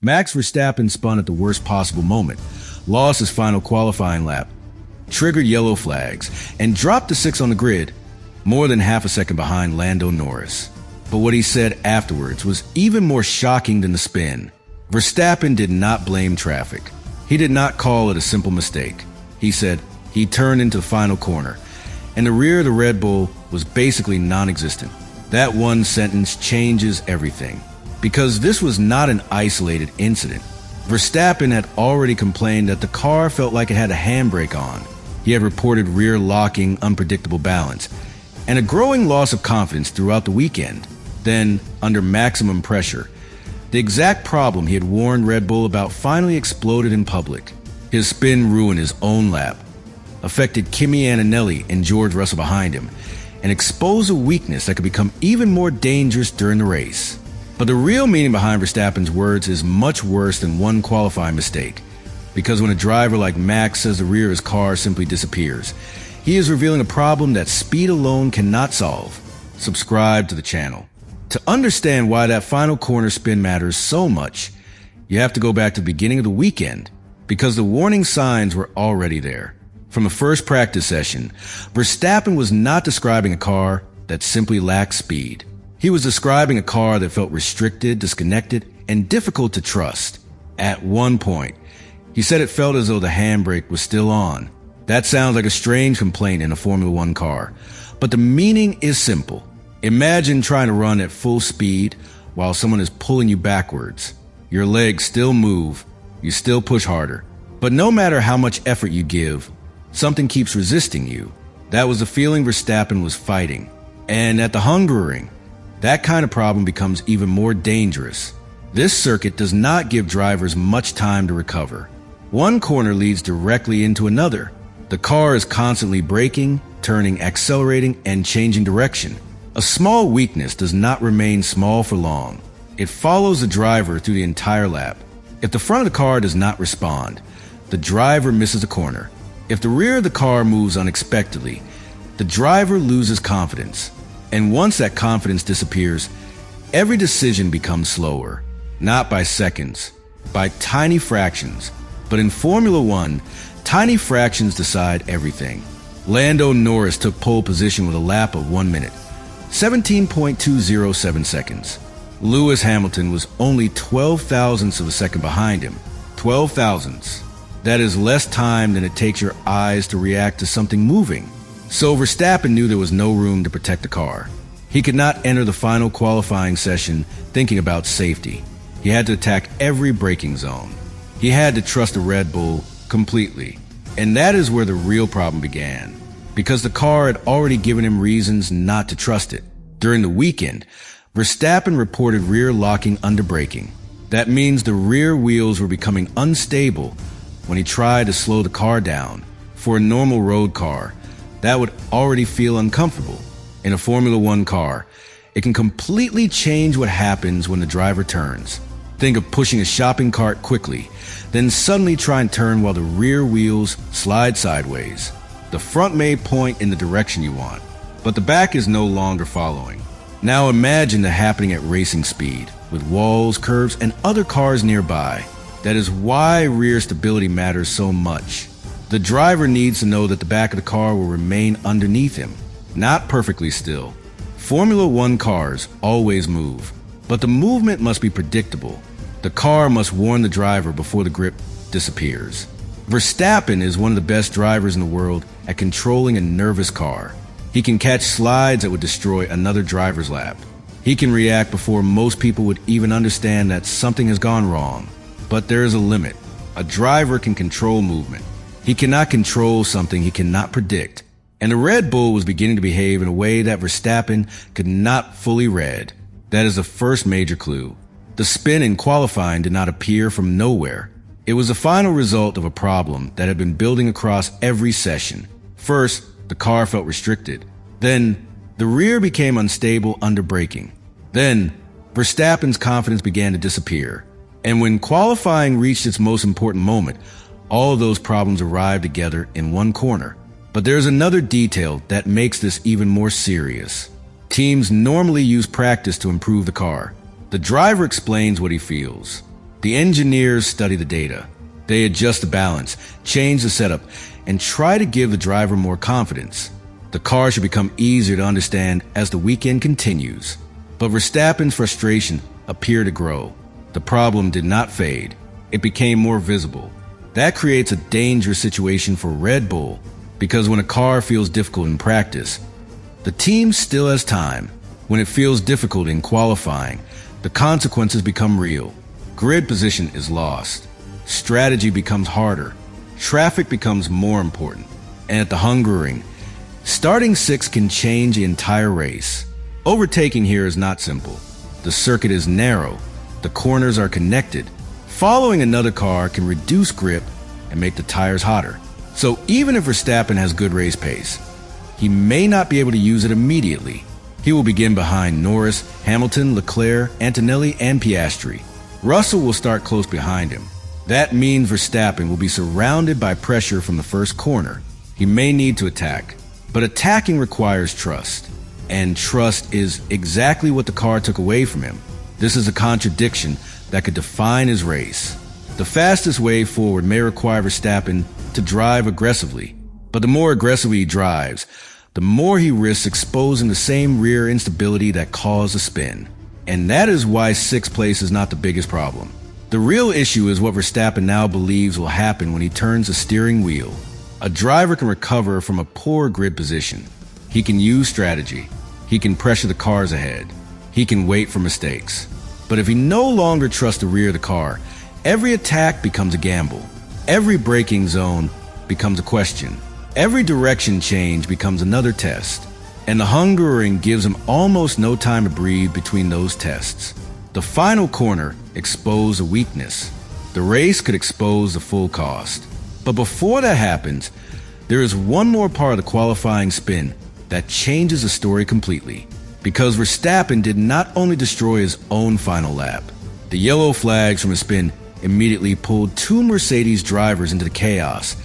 Max Verstappen spun at the worst possible moment, lost his final qualifying lap, triggered yellow flags, and dropped to 6 on the grid, more than half a second behind Lando Norris. But what he said afterwards was even more shocking than the spin. Verstappen did not blame traffic. He did not call it a simple mistake. He said he turned into the final corner, and the rear of the Red Bull was basically non-existent. That one sentence changes everything, because this was not an isolated incident. Verstappen had already complained that the car felt like it had a handbrake on. He had reported rear locking, unpredictable balance, and a growing loss of confidence throughout the weekend. Then, under maximum pressure, the exact problem he had warned Red Bull about finally exploded in public. His spin ruined his own lap, affected Kimi Antonelli and George Russell behind him, and exposed a weakness that could become even more dangerous during the race. But the real meaning behind Verstappen's words is much worse than one qualifying mistake, because when a driver like Max says the rear of his car simply disappears, he is revealing a problem that speed alone cannot solve. Subscribe to the channel. To understand why that final corner spin matters so much, you have to go back to the beginning of the weekend, because the warning signs were already there. From the first practice session, Verstappen was not describing a car that simply lacked speed. He was describing a car that felt restricted, disconnected, and difficult to trust. At one point, he said it felt as though the handbrake was still on. That sounds like a strange complaint in a Formula One car, but the meaning is simple. Imagine trying to run at full speed while someone is pulling you backwards. Your legs still move, you still push harder, but no matter how much effort you give, something keeps resisting you. That was the feeling Verstappen was fighting. And at the Hungary, that kind of problem becomes even more dangerous. This circuit does not give drivers much time to recover. One corner leads directly into another. The car is constantly braking, turning, accelerating, and changing direction. A small weakness does not remain small for long. It follows the driver through the entire lap. If the front of the car does not respond, the driver misses a corner. If the rear of the car moves unexpectedly, the driver loses confidence. And once that confidence disappears, every decision becomes slower. Not by seconds, by tiny fractions. But in Formula One, tiny fractions decide everything. Lando Norris took pole position with a lap of 1 minute, 17.207 seconds. Lewis Hamilton was only 12 thousandths of a second behind him. 12 thousandths. That is less time than it takes your eyes to react to something moving. So Verstappen knew there was no room to protect the car. He could not enter the final qualifying session thinking about safety. He had to attack every braking zone. He had to trust the Red Bull completely. And that is where the real problem began, because the car had already given him reasons not to trust it. During the weekend, Verstappen reported rear locking under braking. That means the rear wheels were becoming unstable when he tried to slow the car down. For a normal road car, that would already feel uncomfortable. In a Formula One car, it can completely change what happens when the driver turns. Think of pushing a shopping cart quickly, then suddenly try and turn while the rear wheels slide sideways. The front may point in the direction you want, but the back is no longer following. Now imagine that happening at racing speed, with walls, curves, and other cars nearby. That is why rear stability matters so much. The driver needs to know that the back of the car will remain underneath him, not perfectly still. Formula One cars always move, but the movement must be predictable. The car must warn the driver before the grip disappears. Verstappen is one of the best drivers in the world at controlling a nervous car. He can catch slides that would destroy another driver's lap. He can react before most people would even understand that something has gone wrong. But there is a limit. A driver can control movement. He cannot control something he cannot predict. And the Red Bull was beginning to behave in a way that Verstappen could not fully read. That is the first major clue. The spin in qualifying did not appear from nowhere. It was the final result of a problem that had been building across every session. First, the car felt restricted. Then, the rear became unstable under braking. Then, Verstappen's confidence began to disappear. And when qualifying reached its most important moment, all of those problems arrived together in one corner. But there's another detail that makes this even more serious. Teams normally use practice to improve the car. The driver explains what he feels. The engineers study the data. They adjust the balance, change the setup, and try to give the driver more confidence. The car should become easier to understand as the weekend continues. But Verstappen's frustration appeared to grow. The problem did not fade. It became more visible. That creates a dangerous situation for Red Bull, because when a car feels difficult in practice, the team still has time. When it feels difficult in qualifying, the consequences become real. Grid position is lost. Strategy becomes harder. Traffic becomes more important. And at the Hungary, starting sixth can change the entire race. Overtaking here is not simple. The circuit is narrow. The corners are connected. Following another car can reduce grip and make the tires hotter. So even if Verstappen has good race pace, he may not be able to use it immediately. He will begin behind Norris, Hamilton, Leclerc, Antonelli, and Piastri. Russell will start close behind him. That means Verstappen will be surrounded by pressure from the first corner. He may need to attack, but attacking requires trust. And trust is exactly what the car took away from him. This is a contradiction that could define his race. The fastest way forward may require Verstappen to drive aggressively, but the more aggressively he drives, the more he risks exposing the same rear instability that caused the spin. And that is why sixth place is not the biggest problem. The real issue is what Verstappen now believes will happen when he turns the steering wheel. A driver can recover from a poor grid position. He can use strategy. He can pressure the cars ahead. He can wait for mistakes. But if he no longer trusts the rear of the car, every attack becomes a gamble. Every braking zone becomes a question. Every direction change becomes another test. And the Hungarian gives him almost no time to breathe between those tests. The final corner exposed a weakness. The race could expose the full cost. But before that happens, there is one more part of the qualifying spin that changes the story completely. Because Verstappen did not only destroy his own final lap, the yellow flags from his spin immediately pulled two Mercedes drivers into the chaos,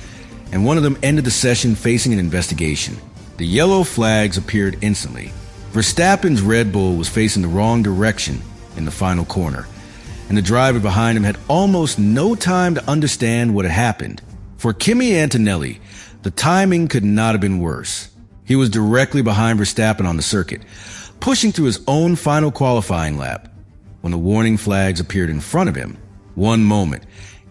and one of them ended the session facing an investigation. The yellow flags appeared instantly. Verstappen's Red Bull was facing the wrong direction in the final corner, and the driver behind him had almost no time to understand what had happened. For Kimi Antonelli, the timing could not have been worse. He was directly behind Verstappen on the circuit, pushing through his own final qualifying lap. When the warning flags appeared in front of him, one moment,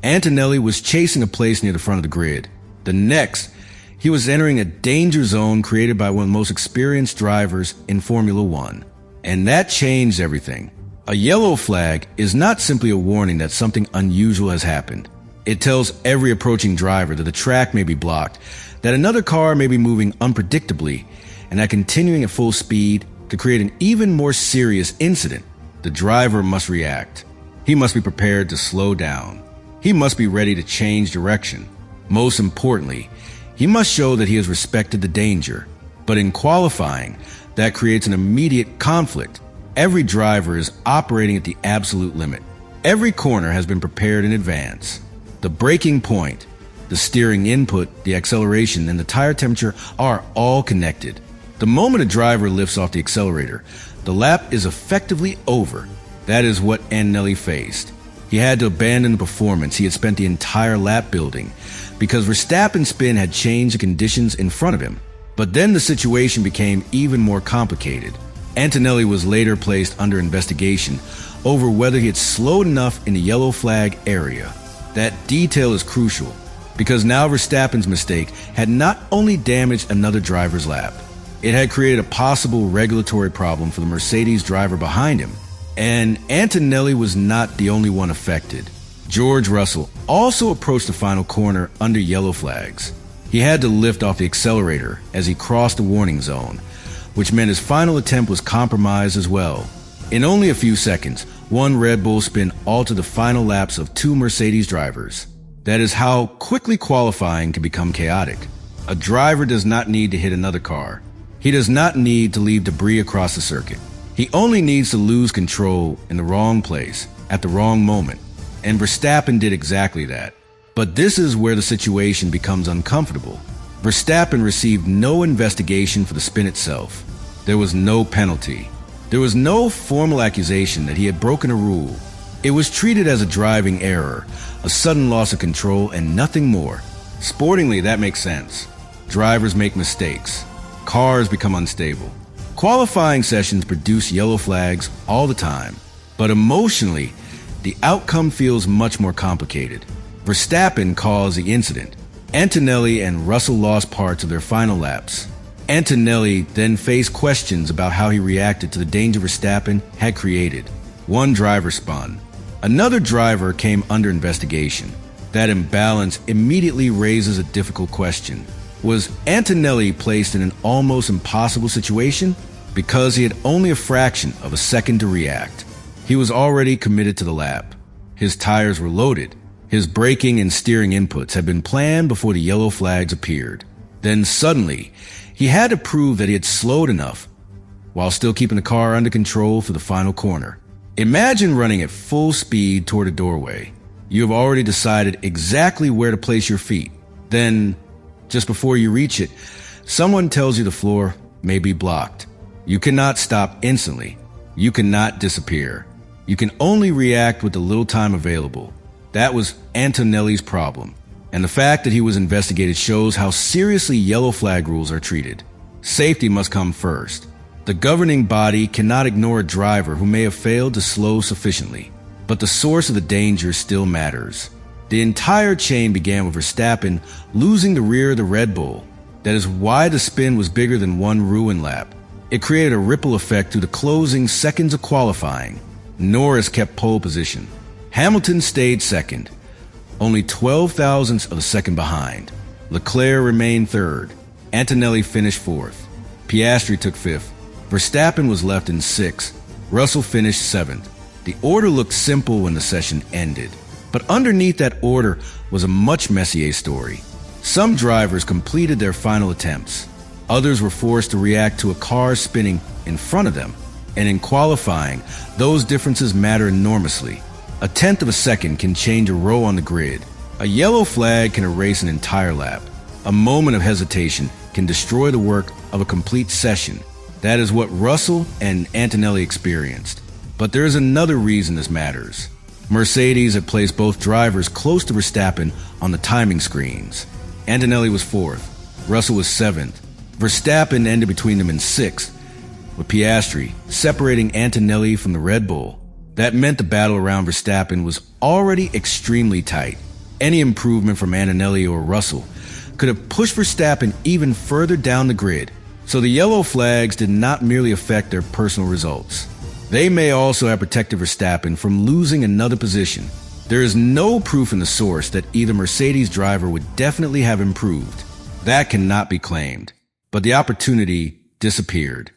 Antonelli was chasing a place near the front of the grid. The next, he was entering a danger zone created by one of the most experienced drivers in Formula One. And that changed everything. A yellow flag is not simply a warning that something unusual has happened. It tells every approaching driver that the track may be blocked, that another car may be moving unpredictably, and that continuing at full speed could create an even more serious incident. The driver must react. He must be prepared to slow down. He must be ready to change direction. Most importantly, he must show that he has respected the danger. But in qualifying, that creates an immediate conflict. Every driver is operating at the absolute limit. Every corner has been prepared in advance. The braking point, the steering input, the acceleration, and the tire temperature are all connected. The moment a driver lifts off the accelerator, the lap is effectively over. That is what Antonelli faced. He had to abandon the performance he had spent the entire lap building because Verstappen's spin had changed the conditions in front of him. But then the situation became even more complicated. Antonelli was later placed under investigation over whether he had slowed enough in the yellow flag area. That detail is crucial because now Verstappen's mistake had not only damaged another driver's lap, it had created a possible regulatory problem for the Mercedes driver behind him. And Antonelli was not the only one affected. George Russell also approached the final corner under yellow flags. He had to lift off the accelerator as he crossed the warning zone, which meant his final attempt was compromised as well. In only a few seconds, one Red Bull spin altered the final laps of two Mercedes drivers. That is how quickly qualifying can become chaotic. A driver does not need to hit another car. He does not need to leave debris across the circuit. He only needs to lose control in the wrong place at the wrong moment. And Verstappen did exactly that. But this is where the situation becomes uncomfortable. Verstappen received no investigation for the spin itself. There was no penalty. There was no formal accusation that he had broken a rule. It was treated as a driving error, a sudden loss of control, and nothing more. Sportingly, that makes sense. Drivers make mistakes. Cars become unstable. Qualifying sessions produce yellow flags all the time. But emotionally, the outcome feels much more complicated. Verstappen caused the incident. Antonelli and Russell lost parts of their final laps. Antonelli then faced questions about how he reacted to the danger Verstappen had created. One driver spun. Another driver came under investigation. That imbalance immediately raises a difficult question. Was Antonelli placed in an almost impossible situation? Because he had only a fraction of a second to react. He was already committed to the lap. His tires were loaded. His braking and steering inputs had been planned before the yellow flags appeared. Then suddenly, he had to prove that he had slowed enough while still keeping the car under control for the final corner. Imagine running at full speed toward a doorway. You have already decided exactly where to place your feet. Then, just before you reach it, someone tells you the floor may be blocked. You cannot stop instantly. You cannot disappear. You can only react with the little time available. That was Antonelli's problem. And the fact that he was investigated shows how seriously yellow flag rules are treated. Safety must come first. The governing body cannot ignore a driver who may have failed to slow sufficiently. But the source of the danger still matters. The entire chain began with Verstappen losing the rear of the Red Bull. That is why the spin was bigger than one ruined lap. It created a ripple effect through the closing seconds of qualifying. Norris kept pole position. Hamilton stayed second, only 12 thousandths of a second behind. Leclerc remained third. Antonelli finished fourth. Piastri took fifth. Verstappen was left in sixth. Russell finished seventh. The order looked simple when the session ended. But underneath that order was a much messier story. Some drivers completed their final attempts. Others were forced to react to a car spinning in front of them. And in qualifying, those differences matter enormously. A tenth of a second can change a row on the grid. A yellow flag can erase an entire lap. A moment of hesitation can destroy the work of a complete session. That is what Russell and Antonelli experienced. But there is another reason this matters. Mercedes had placed both drivers close to Verstappen on the timing screens. Antonelli was fourth. Russell was seventh. Verstappen ended between them in sixth, with Piastri separating Antonelli from the Red Bull. That meant the battle around Verstappen was already extremely tight. Any improvement from Antonelli or Russell could have pushed Verstappen even further down the grid. So the yellow flags did not merely affect their personal results. They may also have protected Verstappen from losing another position. There is no proof in the source that either Mercedes driver would definitely have improved. That cannot be claimed. But the opportunity disappeared.